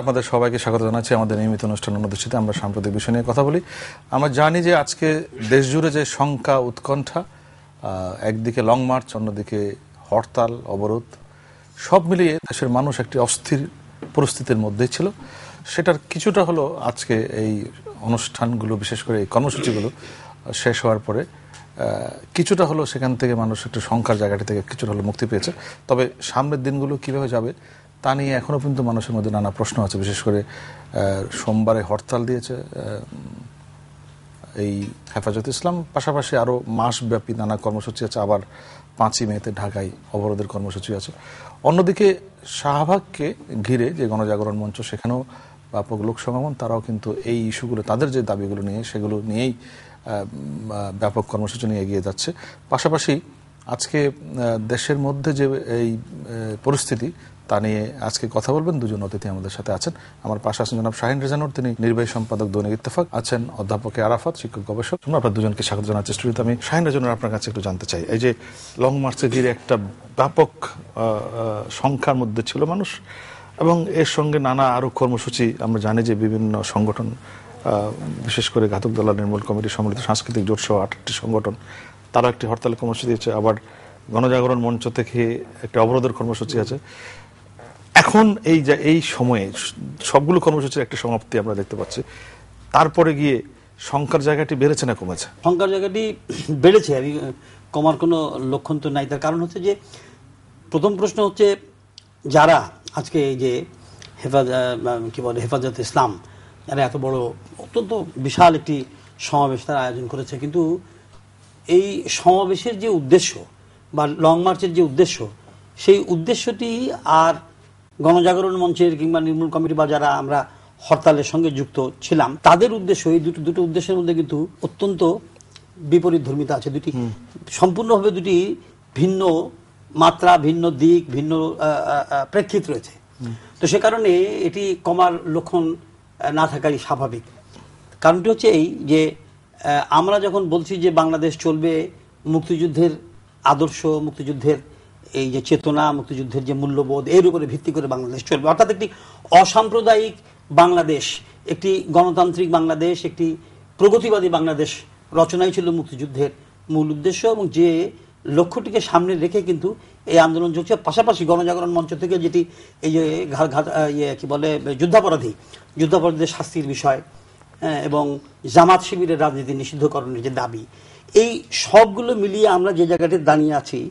আপনাদের সবাইকে স্বাগত জানাচ্ছি আমাদের নিয়মিত অনুষ্ঠান অনুষ্ঠিত আমরা সাম্প্রতিক বিষয় নিয়ে কথা বলি। আমরা জানি যে আজকে দেশ জুড়ে যে শঙ্কা উৎকণ্ঠা, একদিকে লং মার্চ, অন্যদিকে হরতাল অবরোধ, সব মিলিয়ে দেশের মানুষ একটি অস্থির পরিস্থিতির মধ্যেই ছিল। সেটার কিছুটা হলো আজকে এই অনুষ্ঠানগুলো, বিশেষ করে এই কর্মসূচিগুলো শেষ হওয়ার পরে কিছুটা হলো সেখান থেকে মানুষ একটু শঙ্কার জায়গাটি থেকে কিছুটা হলো মুক্তি পেয়েছে। তবে সামনের দিনগুলো কিভাবে যাবে তা নিয়ে এখনো পর্যন্ত মানুষের মধ্যে নানা প্রশ্ন আছে। বিশেষ করে সোমবারে হরতাল দিয়েছে এই হেফাজতে ইসলাম, পাশাপাশি আরও মাসব্যাপী নানা কর্মসূচি আছে। আবার 5ই মেতে ঢাকায় অবরোধের কর্মসূচি আছে। অন্যদিকে শাহবাগকে ঘিরে যে গণজাগরণ মঞ্চ, সেখানেও ব্যাপক লোক সমাগম, তারাও কিন্তু এই ইস্যুগুলো, তাদের যে দাবিগুলো নিয়ে, সেগুলো নিয়েই ব্যাপক কর্মসূচি নিয়ে এগিয়ে যাচ্ছে। পাশাপাশি আজকে দেশের মধ্যে যে এই পরিস্থিতি, তা নিয়ে আজকে কথা বলবেন দুজন অতিথি আমাদের সাথে আছেন। আমার পাশে আছেন জনাব শাহীন রেজা নূর, তিনি নির্বাহী সম্পাদক দৈনিক ইত্তেফাক। আছেন অধ্যাপক আরাফাত, শিক্ষক গবেষক। আমরা আপনার দুজনকে স্বাগত জানাচ্ছি স্টুডিওতে। আমি শাহীন রেজা নূর, আপনার কাছে একটু জানতে চাই, এই যে লং মার্চে ঘিরে একটা ব্যাপক সংখ্যার মধ্যে ছিল মানুষ, এবং এর সঙ্গে নানা আরো কর্মসূচি। আমরা জানি যে বিভিন্ন সংগঠন, বিশেষ করে ঘাতক দলা নির্মূল কমিটি, সম্মিলিত সাংস্কৃতিক জোট সহ 8টি সংগঠন, তারা একটি হরতালের কর্মসূচি দিয়েছে। আবার গণজাগরণ মঞ্চ থেকে একটি অবরোধের কর্মসূচি আছে। এখন এই সময়ে সবগুলো কর্মসূচির একটা সমাপ্তি আমরা দেখতে পাচ্ছি। তারপরে গিয়ে সংখ্যার জায়গাটি বেড়েছে না কমেছে? সংখ্যার জায়গাটি বেড়েছে, আমি কমার কোনো লক্ষণ তো নাই। তার কারণ হচ্ছে যে, প্রথম প্রশ্ন হচ্ছে, যারা আজকে এই যে হেফাজত ইসলাম, যারা এত বড় অত্যন্ত বিশাল একটি সমাবেশ তারা আয়োজন করেছে, কিন্তু এই সমাবেশের যে উদ্দেশ্য বা লং মার্চের যে উদ্দেশ্য, সেই উদ্দেশ্যটি আর গণজাগরণ মঞ্চের কিংবা নির্মূল কমিটি বা যারা আমরা হরতালের সঙ্গে যুক্ত ছিলাম, তাদের উদ্দেশ্য, এই দুটো উদ্দেশ্যের মধ্যে কিন্তু অত্যন্ত বিপরীত ধর্মিতা আছে। দুটি সম্পূর্ণভাবে দুটি ভিন্ন মাত্রা, ভিন্ন দিক, ভিন্ন প্রেক্ষিত রয়েছে। তো সে কারণে এটি কমার লক্ষণ না থাকাই স্বাভাবিক। কারণটি হচ্ছে এই যে, আমরা যখন বলছি যে বাংলাদেশ চলবে মুক্তিযুদ্ধের আদর্শ, মুক্তিযুদ্ধের এই যে চেতনা, মুক্তিযুদ্ধের যে মূল্যবোধ, এর উপরে ভিত্তি করে বাংলাদেশ চলবে, অর্থাৎ একটি অসাম্প্রদায়িক বাংলাদেশ, একটি গণতান্ত্রিক বাংলাদেশ, একটি প্রগতিবাদী বাংলাদেশ রচনাই ছিল মুক্তিযুদ্ধের মূল উদ্দেশ্য। এবং যে লক্ষ্যটিকে সামনে রেখে কিন্তু এই আন্দোলন চলছে। পাশাপাশি গণজাগরণ মঞ্চ থেকে যেটি এই যে যুদ্ধাপরাধীদের শাস্তির বিষয় এবং জামাত শিবিরের রাজনীতি নিষিদ্ধকরণের যে দাবি, এই সবগুলো মিলিয়ে আমরা যে জায়গাটি দাঁড়িয়ে আছি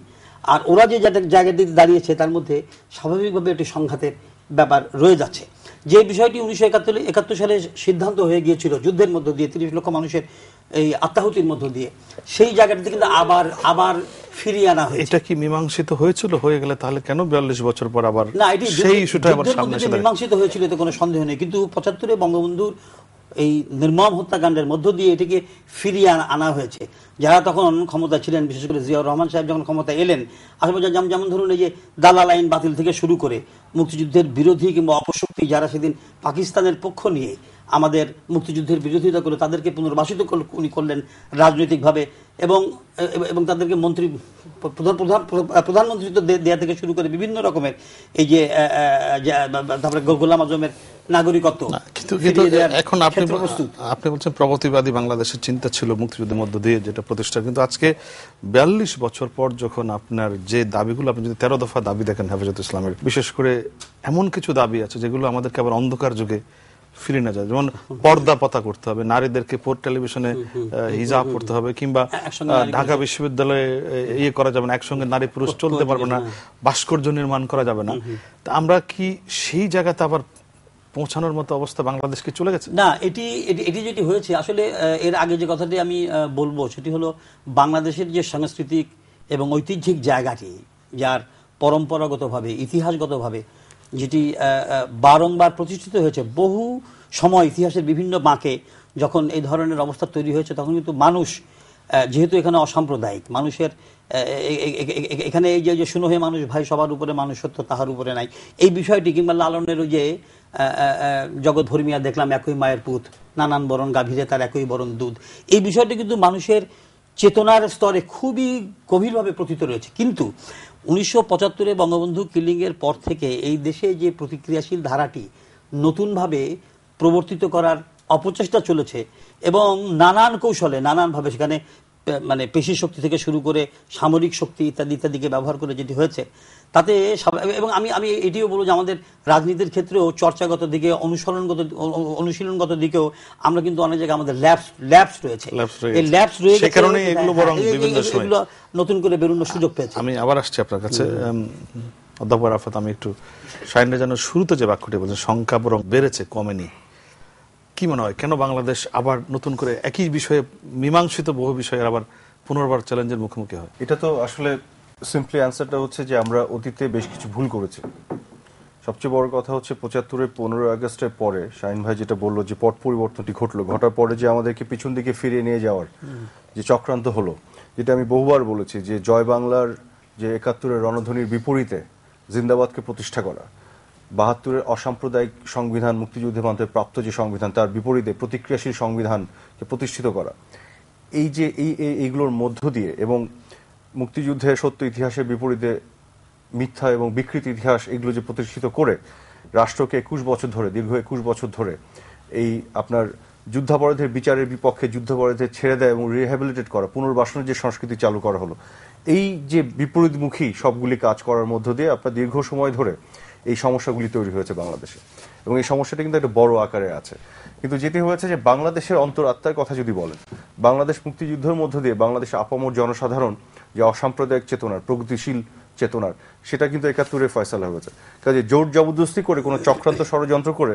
আর ওরা যে জায়গাটিতে দাঁড়িয়েছে, তার মধ্যে স্বাভাবিকভাবে একটি সংঘাতের ব্যাপার রয়ে যাচ্ছে। যে বিষয়টি 1971 সালে সিদ্ধান্ত হয়ে গিয়েছিল যুদ্ধের মধ্য দিয়ে, 30 লক্ষ মানুষের এই আত্মাহুতির মধ্য দিয়ে, সেই জায়গাটিতে কিন্তু আবার ফিরিয়ে আনা হয়েছে। এটা কি মীমাংসিত হয়েছিল? হয়ে গেলে তাহলে কেন 42 বছর পর আবার সেই ইস্যুটা আবার সামনে এসে মীমাংসিত হয়েছিল, এতে কোনো সন্দেহ নেই। কিন্তু 75-এ বঙ্গবন্ধুর এই নির্মম হত্যাকাণ্ডের মধ্য দিয়ে এটিকে ফিরিয়ে আনা হয়েছে। যারা তখন ক্ষমতা ছিলেন, বিশেষ করে জিয়াউর রহমান সাহেব যখন ক্ষমতা এলেন, আশেপাশে যেমন ধরুন এই যে দালাল আইন বাতিল থেকে শুরু করে মুক্তিযুদ্ধের বিরোধী কিংবা অপশক্তি যারা সেদিন পাকিস্তানের পক্ষ নিয়ে আমাদের মুক্তিযুদ্ধের বিরোধিতা করে, তাদেরকে পুনর্বাসিত উনি করলেন রাজনৈতিকভাবে, এবং তাদেরকে প্রধানমন্ত্রিত্ব দেয়া থেকে শুরু করে বিভিন্ন রকমের এই যে তারপরে গোলাম আজমের নাগরিকত্ব। এখন আপনি বলছেন প্রগতিবাদী বাংলাদেশের চিন্তা ছিল মুক্তিযুদ্ধের মধ্য দিয়ে যেটা প্রতিষ্ঠা, কিন্তু আজকে 42 বছর পর যখন আপনার যে দাবিগুলো, আপনি যদি 13 দফা দাবি দেখেন হেফাজত ইসলামের, বিশেষ করে এমন কিছু দাবি আছে যেগুলো আমাদেরকে আবার অন্ধকার যুগে ফিরে না যায়। যেমন পর্দা প্রথা করতে হবে, নারীদেরকে টেলিভিশনে হিজাব করতে হবে, কিংবা ঢাকা বিশ্ববিদ্যালয়ে করা যাবে না, একসঙ্গে নারী পুরুষ চলতে পারবে না, ভাস্কর্য নির্মাণ করা যাবে না। তা আমরা কি সেই জায়গাতে আবার পৌঁছানোর মতো অবস্থা বাংলাদেশকে চলে গেছে? না, এটি যেটি হয়েছে আসলে, এর আগে যে কথাটি আমি বলবো সেটি হলো, বাংলাদেশের যে সাংস্কৃতিক এবং ঐতিহ্যিক জায়গাটি, যার পরম্পরাগতভাবে, ইতিহাসগতভাবে যেটি বারংবার প্রতিষ্ঠিত হয়েছে, বহু সময় ইতিহাসের বিভিন্ন বাঁকে যখন এই ধরনের অবস্থা তৈরি হয়েছে, তখন কিন্তু মানুষ, যেহেতু এখানে অসাম্প্রদায়িক মানুষের, এখানে এই যে শুনো হে মানুষ ভাই, সবার উপরে মানুষ সত্য, তাহার উপরে নাই, এই বিষয়টি, কিংবা লালনের ওই যে জগৎ ভর্মিয়া দেখলাম একই মায়ের পুত, নানান বরণ গাভীরে তার একই বরণ দুধ, এই বিষয়টি কিন্তু মানুষের চেতনার স্তরে খুবই গভীরভাবে প্রতীত রয়েছে। কিন্তু 1975-এ বঙ্গবন্ধু কিলিংয়ের পর থেকে এই দেশে যে প্রতিক্রিয়াশীল ধারাটি নতুনভাবে প্রবর্তিত করার অপচেষ্টা চলেছে এবং নানান কৌশলে নানানভাবে সেখানে মানে পেশি শক্তি থেকে শুরু করে সামরিক শক্তি ইত্যাদি ইত্যাদিকে ব্যবহার করে যেটি হয়েছে তাতে এবং আমি এটিও বলবো যে আমাদের রাজনীতির ক্ষেত্রেও চর্চাগত দিকে অনুশীলনগত দিকেও আমরা কিন্তু অনেক জায়গায় আমাদের ল্যাবস রয়েছে, এই ল্যাবস রয়ে গেছে, এগুলো নতুন করে বেরোনোর সুযোগ পেয়েছে। আমি আবার আসছি আপনার কাছে অধ্যাপক আরাফাত, আমি একটু শাহিন যেন শুরুতে যে বাক্যটি বলছেন সংখ্যা বরং বেড়েছে কমেনি, কি মনে হয় কেন বাংলাদেশ আবার নতুন করে একই বিষয়ে মীমাংসিত বহু বিষয়ের আবার পুনর্বার চ্যালেঞ্জের মুখোমুখি হয়? এটা তো আসলে সিম্পলি অ্যান্সারটা হচ্ছে যে আমরা অতীতে বেশ কিছু ভুল করেছি। সবচেয়ে বড় কথা হচ্ছে ৭৫-এর ১৫ আগস্টের পরে শাহিন ভাই যেটা বললো যে পট পরিবর্তনটি ঘটলো, ঘটার পরে যে আমাদেরকে পিছন দিকে ফিরিয়ে নিয়ে যাওয়ার যে চক্রান্ত হলো, যেটা আমি বহুবার বলেছি যে জয় বাংলার যে ৭১-এর রণধ্বনির বিপরীতে জিন্দাবাদকে প্রতিষ্ঠা করা, ৭২-এর অসাম্প্রদায়িক সংবিধান মুক্তিযুদ্ধের মাধ্যমে প্রাপ্ত যে সংবিধান তার বিপরীতে প্রতিক্রিয়াশীল সংবিধানকে প্রতিষ্ঠিত করা, এই যে এইগুলোর মধ্য দিয়ে এবং মুক্তিযুদ্ধের সত্য ইতিহাসের বিপরীতে মিথ্যা এবং বিকৃত ইতিহাস এগুলো যে প্রতিষ্ঠিত করে রাষ্ট্রকে ২১ বছর ধরে দীর্ঘ ২১ বছর ধরে এই আপনার যুদ্ধাপরাধের বিচারের বিপক্ষে যুদ্ধাপরাধের ছেড়ে দেয় এবং রিহ্যাবিলিটেট করা, পুনর্বাসনের যে সংস্কৃতি চালু করা হলো, এই যে বিপরীতমুখী সবগুলি কাজ করার মধ্য দিয়ে আপনার দীর্ঘ সময় ধরে এই সমস্যাগুলি তৈরি হয়েছে বাংলাদেশে এবং এই সমস্যাটা কিন্তু একটা বড় আকারে আছে। কিন্তু যেটি হয়েছে যে বাংলাদেশের অন্তরাত্মার কথা যদি বলেন, বাংলাদেশ মুক্তিযুদ্ধের মধ্য দিয়ে বাংলাদেশের আপামর জনসাধারণ যে অসাম্প্রদায়িক চেতনার, প্রগতিশীল চেতনার, সেটা কিন্তু ৭১-এর ফয়সালা হয়েছে। কাজে জোর জবরদস্তি করে কোনো চক্রান্ত ষড়যন্ত্র করে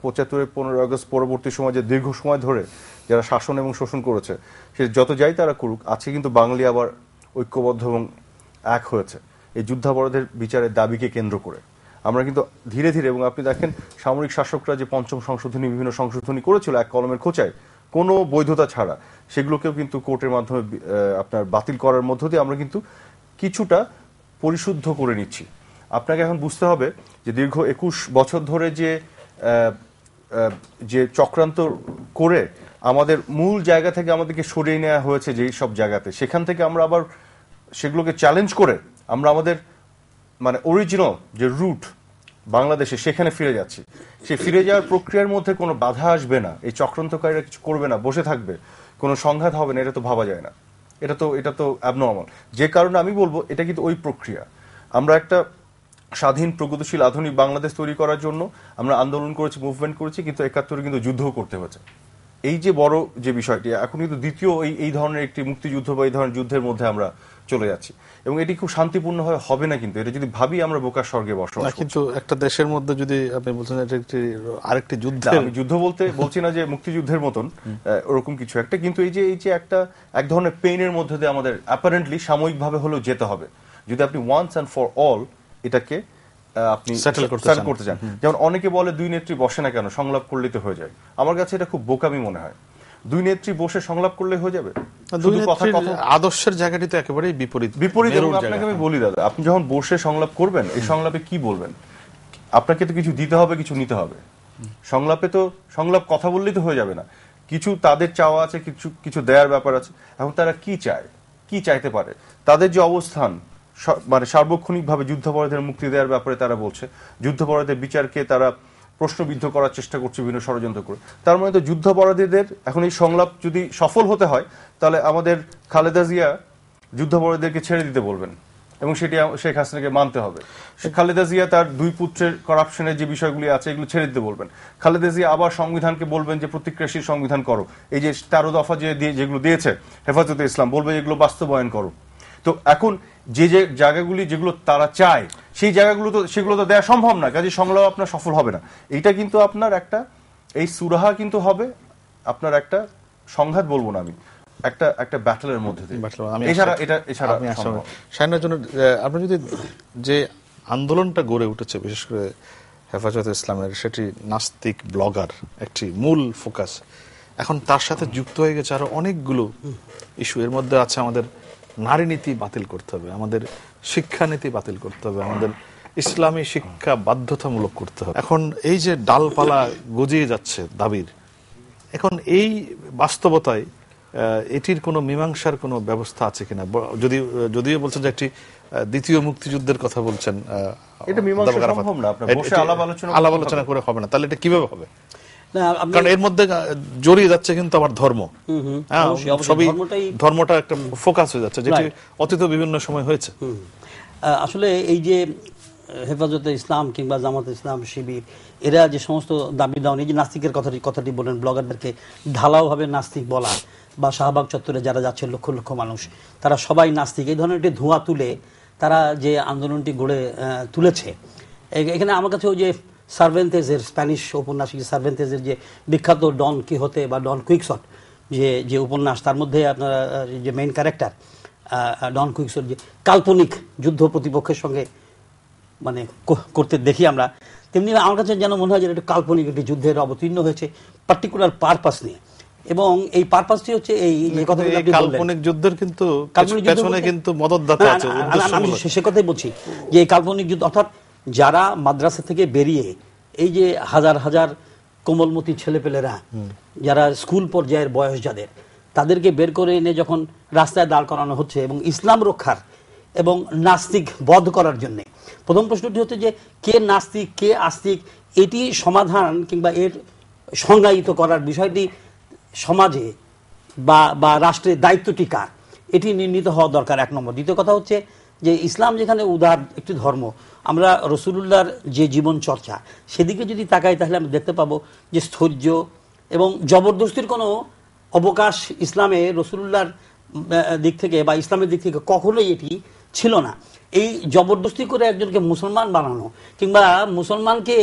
৭৫-এর ১৫ আগস্ট পরবর্তী সময় যে দীর্ঘ সময় ধরে যারা শাসন এবং শোষণ করেছে, সে যত যাই তারা করুক, আছে কিন্তু বাঙালি আবার ঐক্যবদ্ধ এবং এক হয়েছে এই যুদ্ধাপরাধের বিচারের দাবিকে কেন্দ্র করে। আমরা কিন্তু ধীরে ধীরে, এবং আপনি দেখেন সামরিক শাসকরা যে পঞ্চম সংশোধনী বিভিন্ন সংশোধনী করেছিল এক কলমের খোঁচায় কোনো বৈধতা ছাড়া, সেগুলোকেও কিন্তু কোর্টের মাধ্যমে আপনার বাতিল করার মধ্য দিয়ে আমরা কিন্তু কিছুটা পরিশুদ্ধ করে নিচ্ছি। আপনাকে এখন বুঝতে হবে যে দীর্ঘ ২১ বছর ধরে যে চক্রান্ত করে আমাদের মূল জায়গা থেকে আমাদেরকে সরিয়ে নেওয়া হয়েছে যেই সব জায়গাতে, সেখান থেকে আমরা আবার সেগুলোকে চ্যালেঞ্জ করে আমরা আমাদের মানে অরিজিনাল যে রুট বাংলাদেশে সেখানে ফিরে যাচ্ছি। সেই ফিরে যাওয়ার প্রক্রিয়ার মধ্যে কোনো বাধা আসবে না, এই চক্রান্তকারীরা কিছু করবে না, বসে থাকবে, কোনো সংঘাত হবে না, এটা তো ভাবা যায় না, এটা তো অ্যাবনর্মাল। যে কারণে আমি বলবো এটা কিন্তু ওই প্রক্রিয়া। আমরা একটা স্বাধীন প্রগতিশীল আধুনিক বাংলাদেশ তৈরি করার জন্য আমরা আন্দোলন করেছি, মুভমেন্ট করেছি, কিন্তু ৭১-এ কিন্তু যুদ্ধও করতে হয়েছে। এই যে বড় যে বিষয়টি, এখন কিন্তু দ্বিতীয় এই ধরনের একটি মুক্তিযুদ্ধ বা এই ধরনের যুদ্ধের মধ্যে আমরা চলে যাচ্ছি এবং এটি খুব শান্তিপূর্ণ হবে না। কিন্তু এটা যদি ভাবি আমরা বোকার স্বর্গে বসবাস, কিন্তু একটা দেশের মধ্যে যদি আপনি বলছেন এটা আরেকটি যুদ্ধ, আমি যুদ্ধ বলছি না যে মুক্তিযুদ্ধের মতন ওরকম কিছু একটা, কিন্তু এই যে এক ধরনের পেইনের মধ্যে দিয়ে আমাদের অ্যাপারেন্টলি সাময়িকভাবে হলেও যেতে হবে যদি আপনি ওয়ান্স অ্যান্ড ফর অল এটাকে আপনি সেটেল করতে চান। যেমন অনেকে বলে দুই নেত্রী বসে না কেন, সংলাপ করলেই তো হয়ে যায়। আমার কাছে এটা খুব বোকামি মনে হয়। দুই নেত্রী বসে সংলাপ করলে হয়ে যাবে? আদর্শের জায়গাটি তো একেবারেই বিপরীত। এবং আপনাকে আমি বলি দাদা, আপনি যখন বসে সংলাপ করবেন, এই সংলাপে কি বলবেন? আপনাকে তো কিছু দিতে হবে, কিছু নিতে হবে। সংলাপ কথা বললেই তো হয়ে যাবে না, কিছু তাদের চাওয়া আছে, কিছু দেওয়ার ব্যাপার আছে। এখন তারা কি চায়, কি চাইতে পারে, তাদের যে অবস্থান, মানে সার্বক্ষণিকভাবে যুদ্ধাপরাধের মুক্তি দেওয়ার ব্যাপারে তারা বলছে, যুদ্ধাপরাধের বিচারকে তারা প্রশ্নবিদ্ধ করার চেষ্টা করছে বিভিন্ন ষড়যন্ত্র করে। তার মানে তো যুদ্ধাপরাধীদের এখন এই সংলাপ যদি সফল হতে হয়, তাহলে আমাদের খালেদা জিয়া যুদ্ধাপরাধীদেরকে ছেড়ে দিতে বলবেন এবং সেটি শেখ হাসিনাকে মানতে হবে। খালেদা জিয়া তার দুই পুত্রের করাপশনের যে বিষয়গুলি আছে এগুলো ছেড়ে দিতে বলবেন। খালেদা জিয়া আবার সংবিধানকে বলবেন যে প্রতিক্রিয়াশীল সংবিধান করো, এই যে ১৩ দফা যেগুলো দিয়েছে হেফাজতে ইসলাম, বলবে এগুলো বাস্তবায়ন করো। তো এখন যে জায়গাগুলি যেগুলো তারা চায়, সেই জায়গাগুলো তো সেগুলো তো দেওয়া সম্ভব না, কাজে সংলাপ আপনার সফল হবে না। এইটা কিন্তু আপনার একটা এই সুরাহা কিন্তু হবে আপনার একটা সংঘাত, বলবো না আমি, একটা ব্যাটলের মধ্যে দিয়ে। এছাড়া শাহিনার জন্য আপনি যদি যে আন্দোলনটা গড়ে উঠেছে বিশেষ করে হেফাজতে ইসলামের, সেটি নাস্তিক ব্লগার একটি মূল ফোকাস, এখন তার সাথে যুক্ত হয়ে গেছে আরো অনেকগুলো ইস্যু। এর মধ্যে আছে আমাদের নারী নীতি বাতিল করতে হবে, আমাদের শিক্ষানীতি বাতিল করতে হবে, আমাদের ইসলামী শিক্ষা বাধ্যতামূলক করতে হবে। এখন এই যে ডালপালা গজিয়ে যাচ্ছে দাবির, এখন এই বাস্তবতায় এটির কোনো মীমাংসার কোনো ব্যবস্থা আছে কিনা? যদিও বলছেন যে একটি দ্বিতীয় মুক্তিযুদ্ধের কথা বলছেন, এটা মীমাংসা আবু আরাফাত। সম্ভব না, আপনার বসে আলাপ আলোচনা করে হবে না, তাহলে এটা কিভাবে হবে? না, আপনি- কারণ এর মধ্যে জড়িয়ে যাচ্ছে কিন্তু আবার ধর্ম, হ্যাঁ, অবশ্যই, অবশ্যই, সবই ধর্মটাই- ধর্মটা একটা ফোকাস হয়ে যাচ্ছে, যেটি Right. অতীত বিভিন্ন সময় হয়েছে। আসলে এই যে হেফাজতে ইসলাম কিংবা জামাতে ইসলাম, শিবির, এরা যে সমস্ত দাবি দাওয়া, এই যে নাস্তিকের কথাটি বলেন, ব্লগারদেরকে ঢালাওভাবে নাস্তিক বলা, বা শাহবাগ চত্বরে যারা যাচ্ছে লক্ষ লক্ষ মানুষ, তারা সবাই নাস্তিক, এই ধরনের একটি ধোঁয়া তুলে তারা যে আন্দোলনটি গড়ে তুলেছে, এখানে আমার কাছে ওই যে সার্ভেন্তেজের, স্প্যানিশ ঔপন্যাসিক সার্ভেন্তেজের যে বিখ্যাত ডন কিহোতে বা ডন কুইকসট যে উপন্যাস, তার মধ্যে আপনার যে মেইন ক্যারেক্টার ডন কুইকসট যে কাল্পনিক যুদ্ধ প্রতিপক্ষের সঙ্গে মানে করতে দেখি আমরা, তেমনি আমার কাছে যেন মনে হয় যে একটা কাল্পনিক একটি যুদ্ধের অবতীর্ণ হয়েছে পার্টিকুলার পারপাস নিয়ে, এবং এই পারপাসটি হচ্ছে এই যে কথাগুলো আপনি বললেন, কাল্পনিক যুদ্ধের কিন্তু কাল্পনিক যুদ্ধ পেছনে বলতে- কিন্তু মদতদাতা আছে, আমি উদ্দেশ্যমূলক। সে কথাই বলছি যে এই কাল্পনিক যুদ্ধ, অর্থাৎ যারা মাদ্রাসা থেকে বেরিয়ে এই যে হাজার হাজার কোমলমতি ছেলেপেলেরা, যারা স্কুল পর্যায়ের বয়স যাদের, তাদেরকে বের করে এনে যখন রাস্তায় দাঁড় করানো হচ্ছে এবং ইসলাম রক্ষার এবং নাস্তিক বধ করার জন্য, প্রথম প্রশ্নটি হচ্ছে যে কে নাস্তিক কে আস্তিক, এটি সমাধান কিংবা এর সংজ্ঞায়িত করার বিষয়টি সমাজে বা রাষ্ট্রের দায়িত্বটি কার, এটি নির্ণীত হওয়া দরকার, এক নম্বর। দ্বিতীয় কথা হচ্ছে যে ইসলাম যেখানে উদার একটি ধর্ম, আমরা রসুলুল্লাহর যে জীবন চর্চা সেদিকে যদি তাকাই, তাহলে আমরা দেখতে পাবো যে স্থৈর্য এবং জবরদস্তির কোনো অবকাশ ইসলামে রসুলুল্লাহর দিক থেকে বা ইসলামের দিক থেকে কখনোই এটি ছিল না। এই জবরদস্তি করে একজনকে মুসলমান বানানো কিংবা মুসলমানকে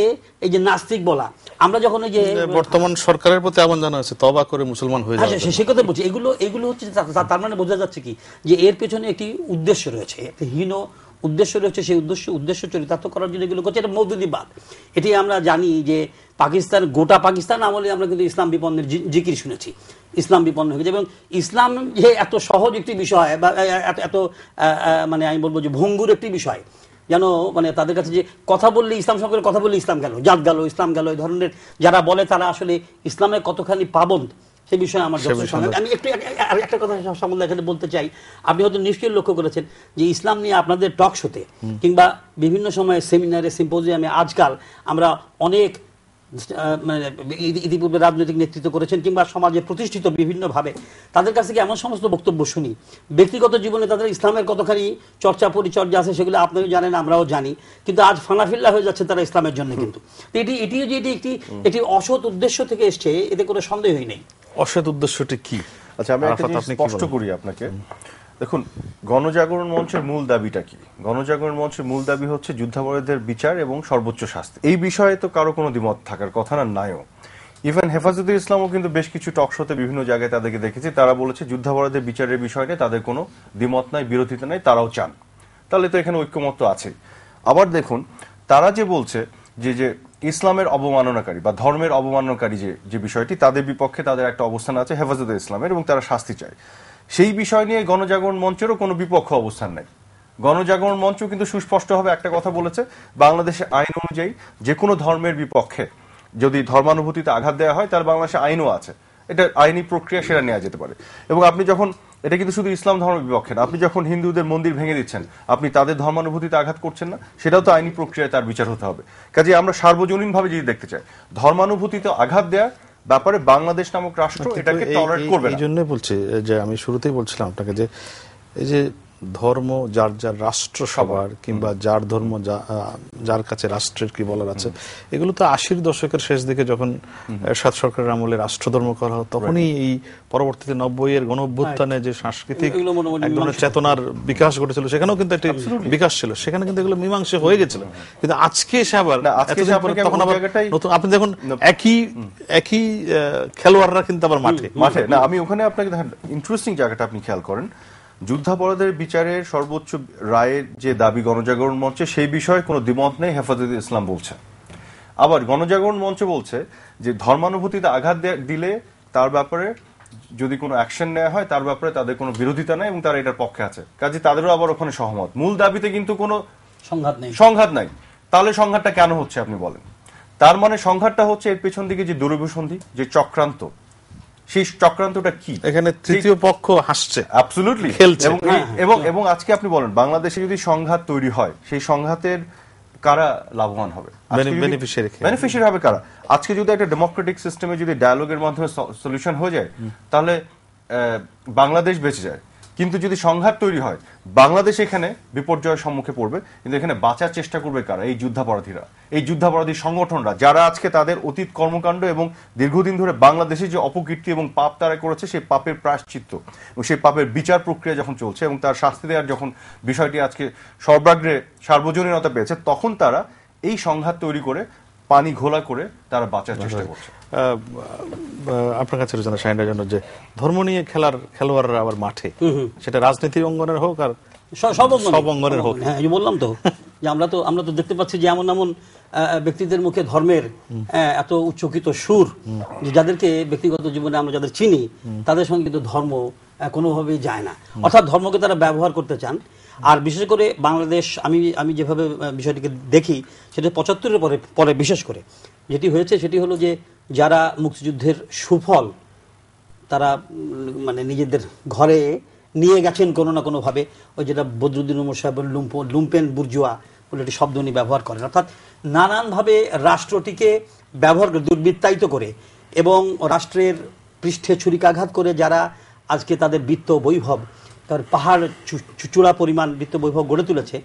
এই যে নাস্তিক বলা, আমরা যখন এই যে বর্তমান সরকারের প্রতি আহ্বান জানা হয়েছে তওবা করে মুসলমান হয়ে যাওয়া। সে কথা বলছি, এগুলো হচ্ছে তার মানে বোঝা যাচ্ছে কি যে এর পেছনে একটি উদ্দেশ্য রয়েছে, একটি হীন উদ্দেশ্য রয়েছে। সেই উদ্দেশ্য চরিতার্থ করার জন্য এগুলো করছে, এটা মওদুদিবাদ। এটি আমরা জানি যে পাকিস্তান, গোটা পাকিস্তান আমলে আমরা কিন্তু ইসলাম বিপন্নের জিকির শুনেছি, ইসলাম বিপন্ন হয়ে গেছে, এবং ইসলাম যে এত সহজ একটি বিষয় বা এত মানে আমি বলবো যে ভঙ্গুর একটি বিষয়, যেন মানে তাদের কাছে যে কথা বললে ইসলাম সম্পর্কে কথা বললে ইসলাম গেল, জাত গেল, ইসলাম গেল, এই ধরনের যারা বলে তারা আসলে ইসলামের কতখানি পাবন্দ সে বিষয়ে আমার যথেষ্ট। আমি একটু একটা কথা সম্বন্ধে এখানে বলতে চাই। আপনি হয়তো নিশ্চয়ই লক্ষ্য করেছেন যে ইসলাম নিয়ে আপনাদের টক শোতে কিংবা বিভিন্ন সময়ে সেমিনারে, সিম্পোজিয়ামে আজকাল আমরা অনেক মানে ইতিপূর্বে রাজনৈতিক নেতৃত্ব করেছেন কিংবা সমাজে প্রতিষ্ঠিত বিভিন্নভাবে, তাদের কাছ থেকে এমন সমস্ত বক্তব্য শুনি, ব্যক্তিগত জীবনে তাদের ইসলামের কতখানি চর্চা পরিচর্যা আছে সেগুলো আপনিও জানেন, আমরাও জানি, কিন্তু আজ ফানাফিল্লা হয়ে যাচ্ছে তারা ইসলামের জন্য। কিন্তু এটিও যে এটি অসৎ উদ্দেশ্য থেকে এসছে, এতে কোনো সন্দেহই নেই। অসৎ উদ্দেশ্যটি কি? আচ্ছা, আমি একটা জিনিস স্পষ্ট করি আপনাকে। দেখুন, গণজাগরণ মঞ্চের মূল দাবিটা কি? গণজাগরণ মঞ্চের মূল দাবি হচ্ছে যুদ্ধাপরাধীদের বিচার এবং সর্বোচ্চ শাস্তি। এই বিষয়ে তো কারো কোনো দ্বিমত থাকার কথা না, নাইও। ইভেন হেফাজতে ইসলামও কিন্তু বেশ কিছু টক শোতে বিভিন্ন জায়গায় তাদেরকে দেখেছি, তারা বলেছে যুদ্ধাপরাধীদের বিচারের বিষয়টা তাদের কোনো দ্বিমত নাই, বিরোধিতা নাই, তারাও চান। তাহলে তো এখানে ঐক্যমত আছে। আবার দেখুন, তারা যে বলছে যে ইসলামের অবমাননাকারী বা ধর্মের অবমাননাকারী যে বিষয়টি, তাদের বিপক্ষে তাদের একটা অবস্থান আছে হেফাজতে ইসলামের, এবং তারা শাস্তি চায়। সেই বিষয় নিয়ে গণজাগরণ মঞ্চেরও কোনো বিপক্ষ অবস্থান নেই। গণজাগরণ মঞ্চ কিন্তু সুস্পষ্টভাবে একটা কথা বলেছে, বাংলাদেশের আইন অনুযায়ী যে কোনো ধর্মের বিপক্ষে যদি ধর্মানুভূতিতে আঘাত দেওয়া হয়, তাহলে বাংলাদেশে আইনও আছে, এটা আইনি প্রক্রিয়া, সেটা নেওয়া যেতে পারে। এবং আপনি যখন, এটা কিন্তু শুধু ইসলাম ধর্মের বিপক্ষে না, আপনি যখন হিন্দুদের মন্দির ভেঙে দিচ্ছেন, আপনি তাদের ধর্মানুভূতিতে আঘাত করছেন না, সেটাও তো আইনি প্রক্রিয়ায় তার বিচার হতে হবে। কাজে আমরা সার্বজনীনভাবে যদি দেখতে চাই, ধর্মানুভূতিতে আঘাত দেওয়া ব্যাপারে বাংলাদেশ নামক রাষ্ট্র এটাকে টলারেট করবে না। এই জন্যই বলছি যে আমি শুরুতেই বলছিলাম আপনাকে যে এই যে ধর্ম যার যার রাষ্ট্র সবার, কিংবা যার ধর্ম যার কাছে রাষ্ট্রের কি বলার আছে, এগুলো তো 80-র দশকের শেষ দিকে যখন এরশাদ সরকারের আমলে রাষ্ট্রধর্ম করা হয়, তখনই এই পরবর্তীতে 90-এর গণ অভ্যুত্থানে যে সাংস্কৃতিক এক ধরনের চেতনার বিকাশ ঘটেছিল, সেখানেও কিন্তু একটি বিকাশ ছিল, সেখানে কিন্তু এগুলো মীমাংসা হয়ে গেছিল। কিন্তু আজকে এসে আবার তখন আবার নতুন, আপনি দেখুন একই খেলোয়াড়রা কিন্তু আবার মাঠে না। আমি ওখানে আপনাকে দেখেন, ইন্টারেস্টিং জায়গাটা আপনি খেয়াল করেন, যুদ্ধাপরাধের বিচারের সর্বোচ্চ রায়ের যে দাবি গণজাগরণ মঞ্চে, সেই বিষয়ে কোনো দ্বিমত নেই, হেফাজতে ইসলাম বলছে। আবার গণজাগরণ মঞ্চ বলছে যে ধর্মানুভূতিতে আঘাত দিলে তার ব্যাপারে যদি কোনো অ্যাকশন নেওয়া হয়, তার ব্যাপারে তাদের কোনো বিরোধিতা নেই এবং তারা এটার পক্ষে আছে। কাজে তাদেরও আবার ওখানে সহমত, মূল দাবিতে কিন্তু কোনো সংঘাত নাই। তাহলে সংঘাতটা কেন হচ্ছে আপনি বলেন? তার মানে সংঘাতটা হচ্ছে এর পেছন দিকে যে দুরভিসন্ধি, যে চক্রান্ত, সেই চক্রান্তটা কি? এখানে তৃতীয় পক্ষ হাসছে, অ্যাবসলিউটলি খেলছে। এবং আজকে আপনি বলেন বাংলাদেশে যদি সংঘাত তৈরি হয়, সেই সংঘাতের কারা লাভবান হবে? বেনিফিশিয়ারি হবে কারা? আজকে যদি একটা ডেমোক্রেটিক সিস্টেমে যদি ডায়ালগের মাধ্যমে সলিউশন হয়ে যায়, তাহলে বাংলাদেশ বেঁচে যায়। কিন্তু যদি সংঘাত তৈরি হয়, বাংলাদেশ এখানে বিপর্যয়ের সম্মুখে পড়বে। কিন্তু এখানে বাঁচার চেষ্টা করবে কারা? এই যুদ্ধাপরাধীরা, এই যুদ্ধাপরাধী সংগঠনরা, যারা আজকে তাদের অতীত কর্মকাণ্ড এবং দীর্ঘদিন ধরে বাংলাদেশে যে অপকীর্তি এবং পাপ তারা করেছে, সেই পাপের প্রায়শ্চিত্ত এবং সেই পাপের বিচার প্রক্রিয়া যখন চলছে এবং তার শাস্তি দেওয়ার যখন বিষয়টি আজকে সর্বাগ্রে সার্বজনীনতা পেয়েছে, তখন তারা এই সংঘাত তৈরি করে, পানি ঘোলা করে তারা বাঁচার চেষ্টা করছে। আপনার কাছে শাহিনের জন্য যে ধর্ম নিয়ে খেলোয়াড়রা আবার মাঠে, সেটা রাজনীতির অঙ্গনের হোক আর সব অঙ্গনের হোক। হ্যাঁ, বললাম তো যে আমরা তো দেখতে পাচ্ছি যে এমন ব্যক্তিদের মুখে ধর্মের এত উচ্চকিত সুর, যে যাদেরকে ব্যক্তিগত জীবনে আমরা যাদের চিনি, তাদের সঙ্গে কিন্তু ধর্ম কোনোভাবেই যায় না। অর্থাৎ ধর্মকে তারা ব্যবহার করতে চান। আর বিশেষ করে বাংলাদেশ, আমি যেভাবে বিষয়টিকে দেখি, সেটা ৭৫-এর পরে বিশেষ করে যেটি হয়েছে সেটি হলো যে যারা মুক্তিযুদ্ধের সুফল তারা মানে নিজেদের ঘরে নিয়ে গেছেন কোনো না কোনোভাবে, ওই যেটা বদরুদ্দিন উমর সাহেব লুম্পেন বুর্জুয়া বলে একটি শব্দ উনি ব্যবহার করেন, অর্থাৎ নানানভাবে রাষ্ট্রটিকে ব্যবহার করে, দুর্বৃত্তায়িত করে এবং রাষ্ট্রের পৃষ্ঠে ছুরিকাঘাত করে যারা আজকে তাদের বিত্ত বৈভব, তার পাহাড় চূড়া পরিমাণ বিত্ত বৈভব গড়ে তুলেছে,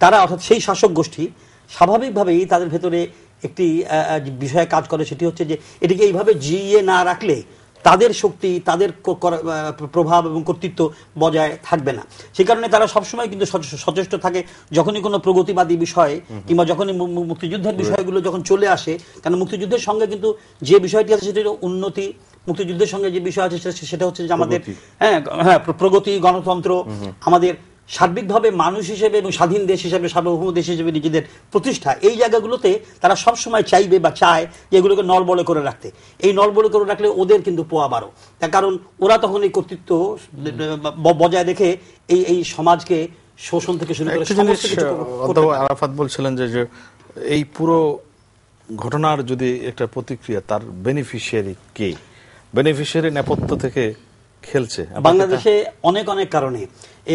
তারা অর্থাৎ সেই শাসক গোষ্ঠী স্বাভাবিকভাবেই তাদের ভেতরে একটি বিষয়ে কাজ করে, সেটি হচ্ছে যে এটিকে এইভাবে জিইয়ে না রাখলে তাদের শক্তি, তাদের প্রভাব এবং কর্তৃত্ব বজায় থাকবে না। সেই কারণে তারা সবসময় কিন্তু সচেষ্ট থাকে, যখনই কোনো প্রগতিবাদী বিষয় কিংবা যখনই মুক্তিযুদ্ধের বিষয়গুলো যখন চলে আসে, কারণ মুক্তিযুদ্ধের সঙ্গে কিন্তু যে বিষয়টি আছে সেটি হলো উন্নতি, মুক্তিযুদ্ধের সঙ্গে যে বিষয় আছে সেটা হচ্ছে যে আমাদের প্রগতি, গণতন্ত্র, আমাদের সার্বিকভাবে মানুষ হিসেবে এবং স্বাধীন দেশ হিসেবে, সার্বভৌম দেশ হিসেবে নিজেদের প্রতিষ্ঠা, এই জায়গাগুলোতে তারা সবসময় চাইবে বা চায় যে এগুলোকে নড়বড়ে করে রাখতে। এই নড়বড়ে করে রাখলে ওদের কিন্তু পোয়া বারো, তার কারণ ওরা তখন এই কর্তৃত্ব বজায় রেখে এই সমাজকে শোষণ থেকে শুরু করে আরাফাত বলছিলেন যে এই পুরো ঘটনার যদি একটা প্রতিক্রিয়া, তার বেনিফিশিয়ারি কে? বেনিফিশিয়ারি নেপথ্য থেকে খেলছে বাংলাদেশে অনেক কারণে।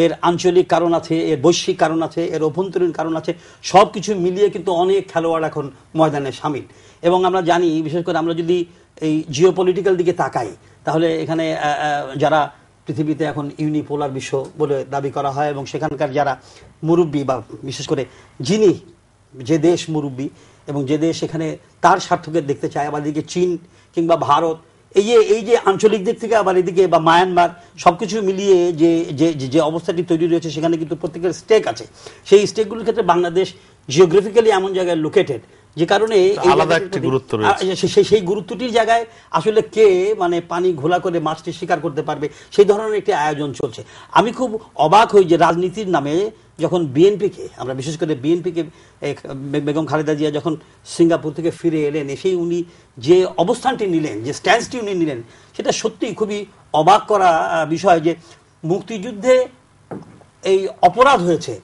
এর আঞ্চলিক কারণ আছে, এর বৈশ্বিক কারণ আছে, এর অভ্যন্তরীণ কারণ আছে, সবকিছু মিলিয়ে কিন্তু অনেক খেলোয়াড় এখন ময়দানে সামিল। এবং আমরা জানি, বিশেষ করে আমরা যদি এই জিওপলিটিক্যাল দিকে তাকাই, তাহলে এখানে যারা পৃথিবীতে এখন ইউনিপোলার বিশ্ব বলে দাবি করা হয় এবং সেখানকার যারা মুরব্বী বা বিশেষ করে যে দেশ মুরব্বী এবং যে দেশ এখানে তার স্বার্থকে দেখতে চায়, আবার এদিকে চীন কিংবা ভারত, এই যে আঞ্চলিক দিক থেকে আবার এদিকে বা মায়ানমার, সবকিছু মিলিয়ে যে অবস্থাটি তৈরি রয়েছে, সেখানে কিন্তু প্রত্যেকের স্টেক আছে। সেই স্টেকগুলোর ক্ষেত্রে বাংলাদেশ জিওগ্রাফিক্যালি এমন জায়গায় লোকেটেড, যে কারণে সেই গুরুত্বটির জায়গায় আসলে কে মানে পানি ঘোলা করে মাছটি শিকার করতে পারবে, সেই ধরনের একটি আয়োজন চলছে। আমি খুব অবাক হই যে রাজনীতির নামে যখন বিএনপিকে, আমরা বিশেষ করে বিএনপিকে, বেগম খালেদা জিয়া যখন সিঙ্গাপুর থেকে ফিরে এলেন, এসেই উনি যে অবস্থানটি নিলেন, যে স্ট্যান্সটি উনি নিলেন, সেটা সত্যিই খুবই অবাক করা বিষয়। যে মুক্তিযুদ্ধে এই অপরাধ হয়েছে,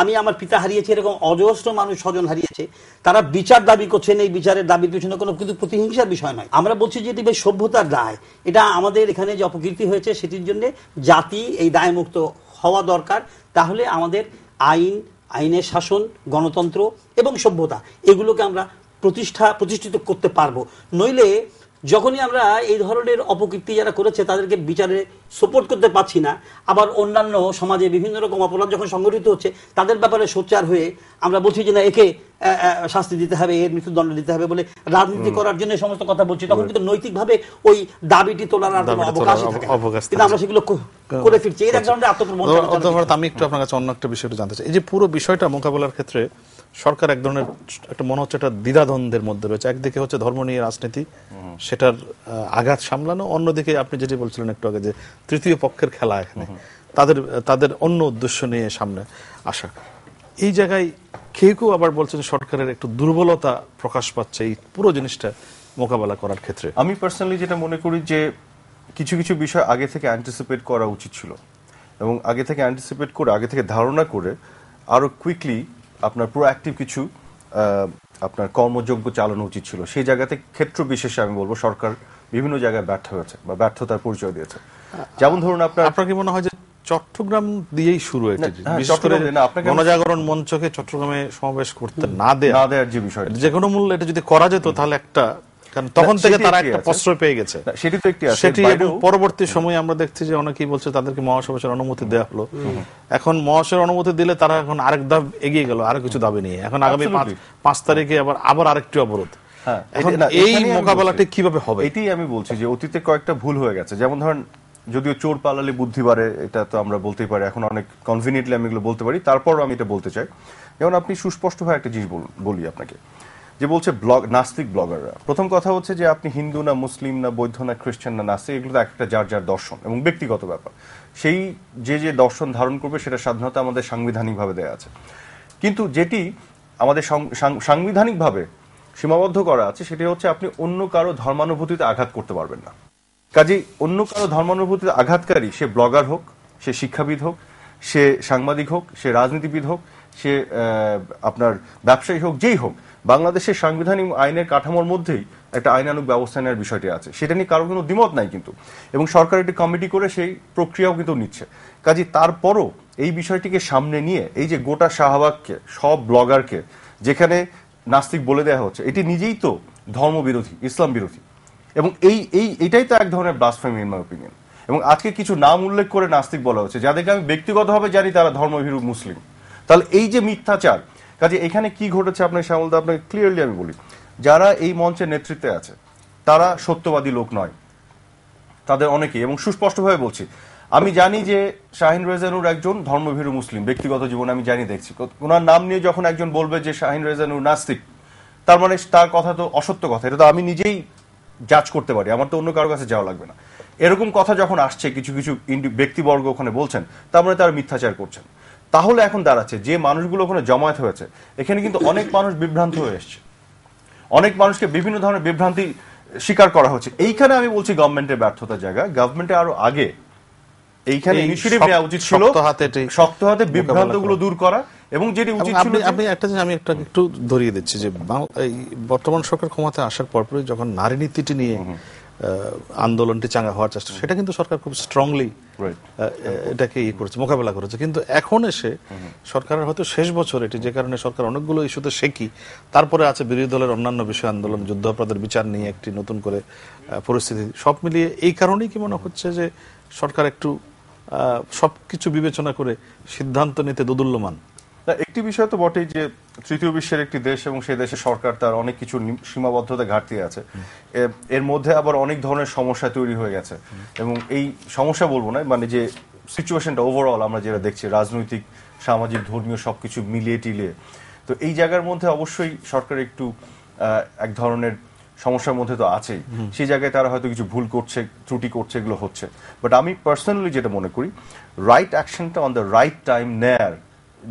আমি আমার পিতা হারিয়েছি, এরকম অজস্র মানুষ স্বজন হারিয়েছে, তারা বিচার দাবি করছেন। এই বিচারের দাবির পিছনে কোনো কিন্তু প্রতিহিংসার বিষয় নয়। আমরা বলছি যে এটি বেশ সভ্যতার দায়, এটা আমাদের এখানে যে অপকীর্তি হয়েছে সেটির জন্য জাতি এই দায়মুক্ত হওয়া দরকার। তাহলে আমাদের আইনের শাসন, গণতন্ত্র এবং সভ্যতা, এগুলোকে আমরা প্রতিষ্ঠিত করতে পারবো। নইলে যখনই আমরা এই ধরনের অপকীর্তি যারা করেছে তাদেরকে বিচারে সাপোর্ট করতে পারছি না, আবার অন্যান্য সমাজে বিভিন্ন রকম অপরাধ যখন সংঘটিত হচ্ছে তাদের ব্যাপারে সোচ্চার হয়ে আমরা বলছি যে না, একে শাস্তি দিতে হবে, এর মৃত্যুদণ্ড দিতে হবে বলে রাজনীতি করার জন্য সমস্ত কথা বলছি, তখন কিন্তু নৈতিকভাবে ওই দাবিটি তোলার আর কোনো অবকাশই থাকে না, কিন্তু আমরা সেগুলো করে ফিরছি। এই এক ধরনের আত্মপ্রবঞ্চনা। আমি একটু আপনার কাছে অন্য একটা বিষয়টা জানতে চাই। এই যে পুরো বিষয়টা মোকাবেলার ক্ষেত্রে সরকার এক ধরনের একটা মনে হচ্ছে একটা দ্বিধাদ্বন্দ্বের মধ্যে রয়েছে। একদিকে হচ্ছে ধর্ম নিয়ে রাজনীতি, সেটার আঘাত সামলানো, অন্যদিকে আপনি যেটি বলছিলেন একটু আগে যে তৃতীয় পক্ষের খেলা, এখানে তাদের অন্য উদ্দেশ্য নিয়ে সামনে আসা। এই জায়গায় কেউ আবার বলছেন সরকারের একটু দুর্বলতা প্রকাশ পাচ্ছে এই পুরো জিনিসটা মোকাবেলা করার ক্ষেত্রে। আমি পার্সোনালি যেটা মনে করি যে কিছু কিছু বিষয় আগে থেকে অ্যান্টিসিপেট করা উচিত ছিল, এবং আগে থেকে অ্যান্টিসিপেট করে, আগে থেকে ধারণা করে আরো কুইকলি আপনার প্রোঅ্যাক্টিভ কিছু আপনার কর্মযোগ্য চালানো উচিত ছিল, সেই জায়গাতে ক্ষেত্র বিশেষে আমি বলবো সরকার বিভিন্ন জায়গায় ব্যর্থ হয়েছে বা ব্যর্থতার পরিচয় দিয়েছে। যেমন ধরুন আপনার কি মনে হয় যে চট্টগ্রাম দিয়েই শুরু এটি, বিশেষ করে গণজাগরণ মঞ্চকে চট্টগ্রামে সমাবেশ করতে না দেওয়ার যে বিষয়, যে কোনো মূল্যে এটা যদি করা যেত তাহলে একটা, কারণ তখন থেকে তারা একটা প্রশ্রয় পেয়ে গেছে, সেটি তো একটি আছে। সেটি এবং পরবর্তী সময়ে আমরা দেখছি যে অনেকেই বলছে তাদেরকে মহাসমাবেশের অনুমতি দেওয়া হলো। এখন মহাসমাবেশের অনুমতি দিলে তারা এখন আরেক ধাপ এগিয়ে গেল আরো কিছু দাবি নিয়ে। এখন আগামী 5 তারিখে আবার আরেকটি অবরোধ। এই মোকাবেলাটি কিভাবে হবে? এটাই আমি বলছি যে অতীতে কয়েকটা ভুল হয়ে গেছে। যেমন ধরেন, যদিও চোর পালালে বুদ্ধি বাড়ে, এটা তো আমরা বলতেই পারি, এখন অনেক কনভিনিয়েন্টলি আমি এগুলো বলতে পারি, তারপরও আমি এটা বলতে চাই। যেমন আপনি সুস্পষ্টভাবে একটা জিনিস বলি আপনাকে, যে বলছে নাস্তিক ব্লগাররা। প্রথম কথা হচ্ছে যে আপনি হিন্দু না মুসলিম না বৌদ্ধ না খ্রিস্টান না নাস্তিক, এগুলো তো একটা যার যার দর্শন এবং ব্যক্তিগত ব্যাপার। সেই যে দর্শন ধারণ করবে সেটা স্বাধীনতা আমাদের সাংবিধানিকভাবে দেয়া আছে। কিন্তু যেটি আমাদের সাংবিধানিকভাবে সীমাবদ্ধ করা আছে সেটি হচ্ছে আপনি অন্য কারো ধর্মানুভূতিতে আঘাত করতে পারবেন না। কাজেই অন্য কারো ধর্মানুভূতিতে আঘাতকারী, সে ব্লগার হোক, সে শিক্ষাবিদ হোক, সে সাংবাদিক হোক, সে রাজনীতিবিদ হোক, সে আপনার ব্যবসায়ী হোক, যেই হোক, বাংলাদেশের সাংবিধানিক আইনের কাঠামোর মধ্যেই একটা আইনানুগ ব্যবস্থা নেওয়ার বিষয়টি আছে। সেটা নিয়ে কারো কোনো দ্বিমত নাই কিন্তু, এবং সরকার একটি কমিটি করে সেই প্রক্রিয়াও কিন্তু নিচ্ছে। কাজেই তারপরও এই বিষয়টিকে সামনে নিয়ে এই যে গোটা শাহবাগকে, সব ব্লগারকে যেখানে নাস্তিক বলে দেওয়া হচ্ছে, এটি নিজেই তো ধর্মবিরোধী, ইসলাম বিরোধী, এবং এটাই তো এক ধরনের ব্লাসফেমি ইন মাই অপিনিয়ন। এবং আজকে কিছু নাম উল্লেখ করে নাস্তিক বলা হচ্ছে, যাদেরকে আমি ব্যক্তিগতভাবে জানি তারা ধর্মভীরু মুসলিম। তাহলে এই যে মিথ্যাচার, কাজে এখানে কি ঘটেছে আপনাকে শ্যামলদা, আপনাকে ক্লিয়ারলি আমি বলি, যারা এই মঞ্চের নেতৃত্বে আছে তারা সত্যবাদী লোক নয়, তাদের অনেকেই, এবং সুস্পষ্টভাবে বলছি, আমি জানি যে শাহিন রেজা নূর একজন ধর্মভীরু মুসলিম, ব্যক্তিগত জীবনে আমি জানি, দেখছি। ওনার নাম নিয়ে যখন একজন বলবে যে শাহিন রেজা নূর নাস্তিক, তার মানে তার কথা তো অসত্য কথা, এটা তো আমি নিজেই জাজ করতে পারি, আমার তো অন্য কারোর কাছে যাওয়া লাগবে না। এরকম কথা যখন আসছে কিছু কিছু ব্যক্তিবর্গ ওখানে বলছেন, তার মানে তারা মিথ্যাচার করছেন। তাহলে এখন দাঁড়াচ্ছে যে মানুষগুলো ওখানে জমায়েত হয়েছে, এখানে কিন্তু অনেক মানুষ বিভ্রান্ত হয়ে এসছে, অনেক মানুষকে বিভিন্ন ধরনের বিভ্রান্তি স্বীকার করা হচ্ছে। এইখানে আমি বলছি গভর্নমেন্টের ব্যর্থতার জায়গা। গভর্নমেন্টের আরো আগে এইখানে ইনিশিয়েটিভ নেওয়া উচিত ছিল, শক্ত হাতে বিভ্রান্তগুলো দূর করা, এবং যেটি উচিত ছিল। আমি একটা একটু ধরিয়ে দিচ্ছি যে বর্তমান সরকার ক্ষমতায় আসার পরপরই যখন নারী নীতিটি নিয়ে আন্দোলনটি চাঙ্গা হওয়ার চেষ্টা, সেটা কিন্তু সরকার খুব স্ট্রংলি এটাকে করেছে, মোকাবেলা করেছে। কিন্তু এখন এসে সরকারের হয়তো শেষ বছর এটি, যে কারণে সরকার অনেকগুলো ইস্যুতে শেখি, তারপরে আছে বিরোধী দলের অন্যান্য বিষয়, আন্দোলন, যুদ্ধাপরাধের বিচার নিয়ে একটি নতুন করে পরিস্থিতি, সব মিলিয়ে এই কারণেই কি মনে হচ্ছে যে সরকার একটু সবকিছু বিবেচনা করে সিদ্ধান্ত নিতে দোদুল্যমান? একটি বিষয় তো বটেই যে তৃতীয় বিশ্বের একটি দেশ, এবং সেই দেশের সরকার তার অনেক কিছু সীমাবদ্ধতা ঘাটতি আছে, এর মধ্যে আবার অনেক ধরনের সমস্যা তৈরি হয়ে গেছে। এবং এই সমস্যা বলবো না, মানে যে সিচুয়েশনটা ওভারঅল আমরা যেটা দেখছি, রাজনৈতিক, সামাজিক, ধর্মীয় সবকিছু মিলিয়ে টিলিয়ে, তো এই জায়গার মধ্যে অবশ্যই সরকার একটু এক ধরনের সমস্যার মধ্যে তো আছেই। সেই জায়গায় তারা হয়তো কিছু ভুল করছে, ত্রুটি করছে, এগুলো হচ্ছে। বাট আমি পার্সোনালি যেটা মনে করি, রাইট অ্যাকশনটা অন দ্য রাইট টাইম নেয়ার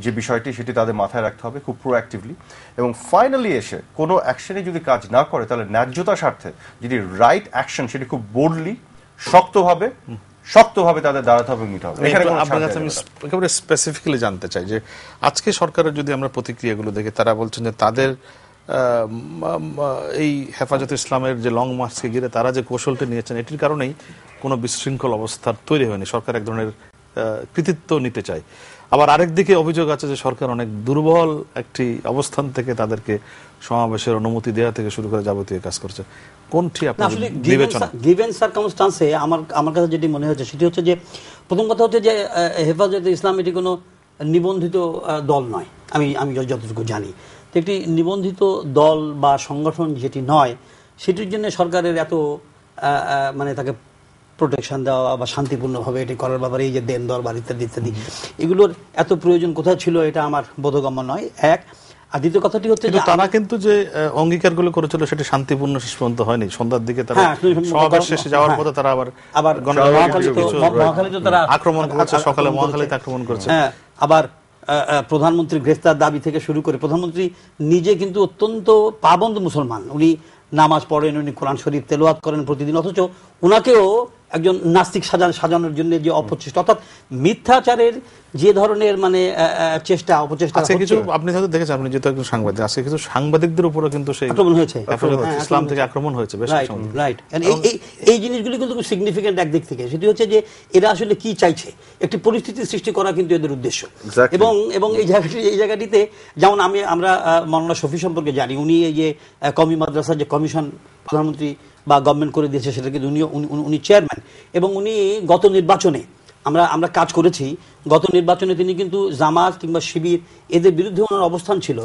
যে বিষয়টি, সেটি তাদের মাথায় রাখতে হবে খুব প্রোঅ্যাক্টিভলি। এবং ফাইনালি এসে কোনো অ্যাকশনে যদি কাজ না করে, তাহলে ন্যায্যতার স্বার্থে যদি রাইট অ্যাকশন, সেটি খুব বোল্ডলি, শক্তভাবে তাদের দাঁড়াতে হবে, নিতে হবে। আপনার কাছে আমি একেবারে স্পেসিফিক্যালি জানতে চাই যে আজকে সরকারের যদি আমরা প্রতিক্রিয়াগুলো দেখি, তারা বলছেন যে তাদের এই হেফাজতে ইসলামের যে লং মার্চকে ঘিরে তারা যে কৌশলটি নিয়েছেন, এটির কারণেই কোনো বিশৃঙ্খল অবস্থার তৈরি হয়নি। সরকার এক ধরনের কৃতিত্ব নিতে চায়। আবার আরেক দিকে অভিযোগ আছে যে সরকার অনেক দুর্বল একটি অবস্থান থেকে তাদেরকে সমাবেশের অনুমতি দেওয়া থেকে শুরু করে যাবতীয় কাজ করছে। কোনটি আপনার বিবেচনা? গিভেন সার্কামস্টান্সে আমার কাছে যেটি মনে হচ্ছে সেটি হচ্ছে যে, প্রথম কথা হচ্ছে যে হেফাজতে ইসলাম এটি কোনো নিবন্ধিত দল নয়, আমি যতটুকু জানি। তো একটি নিবন্ধিত দল বা সংগঠন যেটি নয়, সেটির জন্য সরকারের এত মানে তাকে প্রোটেকশন দেওয়া বা শান্তিপূর্ণভাবে এটি করার ব্যাপারে, এই যে দেন দরবার ইত্যাদি ইত্যাদি, এগুলোর এত প্রয়োজন কোথায় ছিল, এটা আমার বোধগম্য নয়। এক। আর দ্বিতীয় কথাটি হচ্ছে যে তারা কিন্তু যে অঙ্গীকারগুলো করেছিল সেটি শান্তিপূর্ণ শেষ পর্যন্ত হয়নি। সন্ধ্যার দিকে তারা সমাবেশ শেষে যাওয়ার পথে তারা আবার আক্রমণ করেছে, সকালে মহাখালীতে আক্রমণ করেছে। আবার প্রধানমন্ত্রীর গ্রেফতার দাবি থেকে শুরু করে, প্রধানমন্ত্রী নিজে কিন্তু অত্যন্ত পাবন্দ মুসলমান, উনি নামাজ পড়েন, উনি কোরআন শরীফ তেলাওয়াত করেন প্রতিদিন, অথচ উনাকেও একজন নাস্তিক সাজানোর জন্য যে অপচেষ্টা, অর্থাৎ মিথ্যাচারের যে ধরনের মানে চেষ্টা অপচেষ্টা আজকে কিছু আপনি হয়তো দেখেছেন, আপনি যেহেতু একজন সাংবাদিক, আজকে কিছু সাংবাদিকদের উপরও কিন্তু সেই আক্রমণ হয়েছে, ইসলাম থেকে আক্রমণ হয়েছে বেশ কিছু। রাইট। এই জিনিসগুলি কিন্তু খুব সিগনিফিকেন্ট একদিক থেকে, সেটি হচ্ছে যে এরা আসলে কি চাইছে, একটি পরিস্থিতি সৃষ্টি করা কিন্তু এদের উদ্দেশ্য। এবং এই জায়গাটিতে যেমন আমরা মাওলানা শফি সম্পর্কে জানি, উনি এই যে কওমি মাদ্রাসার যে কমিশন প্রধানমন্ত্রী বা গভর্নমেন্ট করে দিয়েছে সেটা কিন্তু উনি চেয়ারম্যান, এবং উনি গত নির্বাচনে আমরা কাজ করেছি, গত নির্বাচনে তিনি কিন্তু জামাত কিংবা শিবির এদের বিরুদ্ধে ওনার অবস্থান ছিল,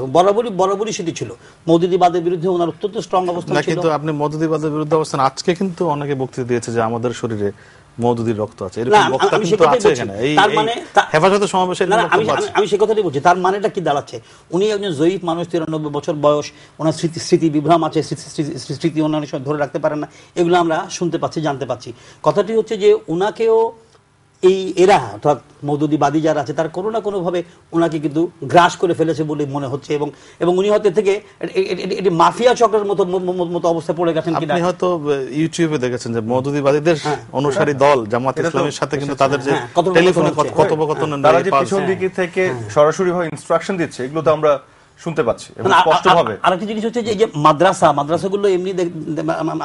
বরাবরই সেটি ছিল। মওদুদিবাদের বিরুদ্ধে ওনার অত্যন্ত স্ট্রং অবস্থান ছিল। কিন্তু আপনি মওদুদিবাদের বিরুদ্ধে অবস্থান, আজকে কিন্তু অনেকে বক্তৃতা দিয়েছে যে আমাদের শরীরে মওদুদির রক্ত আছে, এরকম বক্তা কিন্তু আছে এখানে এই হেফাজত সমাবেশে। আমি সে কথাটাই বলছি, তার মানেটা কি দাঁড়াচ্ছে? উনি একজন জয়ীফ মানুষ, 93 বছর বয়স, ওনার স্মৃতি বিভ্রম আছে, স্মৃতি অনেক সময় ধরে রাখতে পারেন না, এগুলো আমরা শুনতে পাচ্ছি, জানতে পাচ্ছি। কথাটি হচ্ছে যে ওনাকেও এরা অর্থাৎ মওদুদিবাদী যারা আছে তার কোনো না কোনোভাবে ওনাকে কিন্তু গ্রাস করে ফেলেছে বলে মনে হচ্ছে, এবং উনি হয়তো থেকে এটি মাফিয়া চক্রের মতো অবস্থায় পড়ে গেছেন কিনা। আপনি হয়তো ইউটিউবে দেখেছেন যে মওদুদিবাদীদের অনুসারী দল জামাত ইসলামের সাথে কিন্তু তাদের যে টেলিফোনে কথোপকথন, তারা যে পিছন দিক থেকে সরাসরি ভাবে ইনস্ট্রাকশন দিচ্ছে, এগুলো তো আমরা শুনতে পাচ্ছি স্পষ্টভাবে। আরেকটা জিনিস হচ্ছে যে মাদ্রাসাগুলো এমনি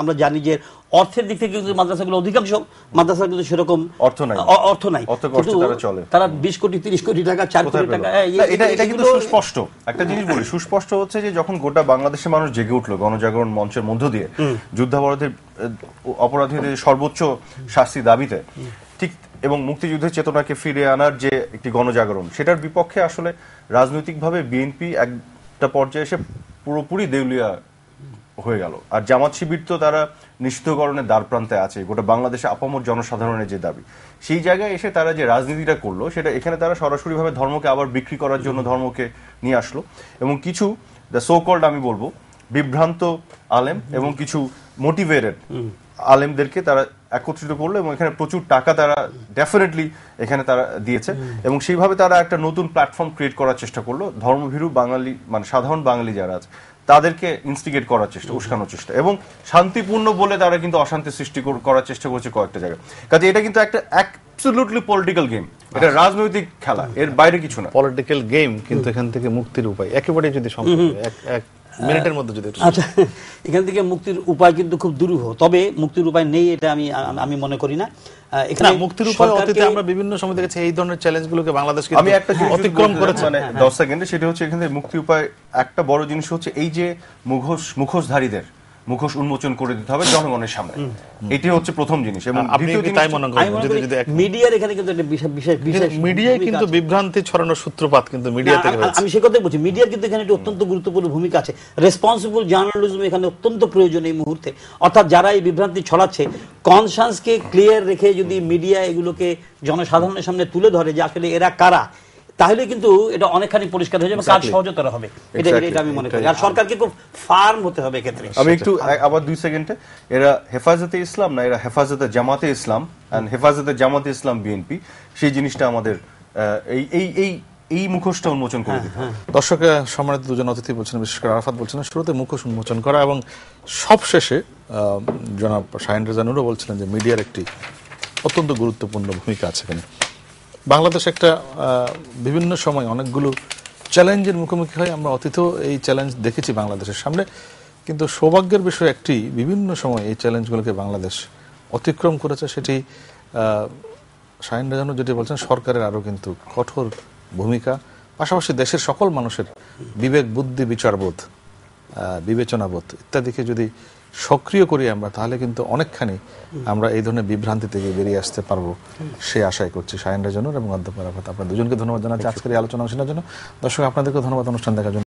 আমরা জানি যে অর্থের দিক থেকে কিন্তু মাদ্রাসাগুলো অধিকাংশ মাদ্রাসা কিন্তু সেরকম অর্থ নাই, তারা 20 কোটি 30 কোটি টাকা 4 কোটি টাকা। এটা কিন্তু সুস্পষ্ট একটা জিনিস বলি, সুস্পষ্ট হচ্ছে যে যখন গোটা বাংলাদেশের মানুষ জেগে উঠলো গণজাগরণ মঞ্চের মধ্য দিয়ে যুদ্ধাপরাধীদের অপরাধীদের সর্বোচ্চ শাস্তি দাবিতে, ঠিক, এবং মুক্তিযুদ্ধের চেতনাকে ফিরে আনার যে একটি গণজাগরণ, সেটার বিপক্ষে আসলে রাজনৈতিকভাবে বিএনপি একটা পর্যায়ে এসে পুরোপুরি দেউলিয়া হয়ে গেল। আর জামাত শিবির তো তারা নিষিদ্ধকরণের দ্বার প্রান্তে আছে, গোটা বাংলাদেশে আপামর জনসাধারণের যে দাবি, সেই জায়গায় এসে তারা যে রাজনীতিটা করলো, সেটা এখানে তারা সরাসরিভাবে ধর্মকে আবার বিক্রি করার জন্য ধর্মকে নিয়ে আসলো, এবং কিছু দ্য সো কল্ড আমি বলবো বিভ্রান্ত আলেম এবং কিছু মোটিভেটেড আলেমদেরকে তারা একত্রিত করলো, এবং এখানে প্রচুর টাকা তারা ডেফিনেটলি এখানে তারা দিয়েছে, এবং সেইভাবে তারা একটা নতুন প্ল্যাটফর্ম ক্রিয়েট করার চেষ্টা করলো। ধর্মভীরু বাঙালি মানে সাধারণ বাঙালি যারা আছে তাদেরকে ইনস্টিগেট করার চেষ্টা, উস্কানোর চেষ্টা, এবং শান্তিপূর্ণ বলে তারা কিন্তু অশান্তি সৃষ্টি করার চেষ্টা করছে কয়েকটা জায়গায়। কাজে এটা কিন্তু একটা অ্যাবসলিউটলি পলিটিক্যাল গেম, এটা রাজনৈতিক খেলা, এর বাইরে কিছু না। পলিটিক্যাল গেম, কিন্তু এখান থেকে মুক্তির উপায় একেবারে যদি এক মিনিটের মধ্যে যদি। আচ্ছা, এখান থেকে মুক্তির উপায় কিন্তু খুব দুরূহ, তবে মুক্তির উপায় নেই এটা আমি মনে করি না। এখানে মুক্তির উপায় অতীতে আমরা বিভিন্ন সময় দেখেছি এই ধরনের চ্যালেঞ্জগুলোকে বাংলাদেশ আমি একটা অতিক্রম করেছে, মানে 10 সেকেন্ডে, সেটা হচ্ছে এখানে মুক্তির উপায় একটা বড় জিনিস হচ্ছে এই যে মুখোশধারীদের মুখোশ উন্মোচন করে দিতে হবে জনগণের সামনে, এটি হচ্ছে প্রথম জিনিস। এবং দ্বিতীয় জিনিস, মিডিয়ার এখানে কিন্তু একটা বিশেষ মিডিয়ায় কিন্তু বিভ্রান্তি ছড়ানোর সূত্রপাত কিন্তু মিডিয়া থেকে হচ্ছে। আমি সে কথাই বলছি, মিডিয়ার কিন্তু এখানে একটা অত্যন্ত গুরুত্বপূর্ণ ভূমিকা আছে। রেসপন্সিবল জার্নালিজম এখানে অত্যন্ত প্রয়োজন এই মুহূর্তে, অর্থাৎ যারা এই বিভ্রান্তি ছড়াচ্ছে কনসাসকে ক্লিয়ার রেখে যদি মিডিয়া এগুলোকে জনসাধারণের সামনে তুলে ধরে যে আসলে এরা কারা, তাহলে কিন্তু এটা অনেকখানি পরিষ্কার হয়ে যাবে, কাজ সহজতর হবে, এটা আমি মনে করি। আর সরকারকে খুব ফার্ম হতে হবে ক্ষেত্রে। আমি একটু আবার 2 সেকেন্ডে, এরা হেফাজতে ইসলাম না, এরা হেফাজতে জামাতে ইসলাম, এন্ড হেফাজতে জামাতে ইসলাম বিএনপি, সেই জিনিসটা আমাদের এই মুখোশটা উন্মোচন করে দিতে হবে। দর্শক, সম্মানিত দুজন অতিথি বলছেন, বিশেষ করে আরাফাত বলছেন শুরুতে মুখোশ উন্মোচন করা, এবং সবশেষে জনাব শাহীন রেজা নূরও বলছিলেন যে মিডিয়ার একটি অত্যন্ত গুরুত্বপূর্ণ ভূমিকা আছে এখানে। বাংলাদেশ একটা বিভিন্ন সময় অনেকগুলো চ্যালেঞ্জের মুখোমুখি হয়, আমরা অতীতেও এই চ্যালেঞ্জ দেখেছি বাংলাদেশের সামনে, কিন্তু সৌভাগ্যের বিষয় একটি বিভিন্ন সময় এই চ্যালেঞ্জগুলোকে বাংলাদেশ অতিক্রম করেছে। সেটি শাহীন রেজা নূর যেটি বলছেন, সরকারের আরও কিন্তু কঠোর ভূমিকা, পাশাপাশি দেশের সকল মানুষের বিবেক বুদ্ধি বিচারবোধ বিবেচনাবোধ ইত্যাদিকে যদি সক্রিয় করি আমরা, তাহলে কিন্তু অনেকখানি আমরা এই ধরনের বিভ্রান্তি থেকে বেরিয়ে আসতে পারবো সে আশাই করছি। শাহীন রেজা নূর এবং অধ্যাপক আরাফাত, আপনার দুজনকে ধন্যবাদ জানাচ্ছি আজকের এই আলোচনা শোনার জন্য। দর্শক, আপনাদেরকে ধন্যবাদ অনুষ্ঠান দেখার জন্য।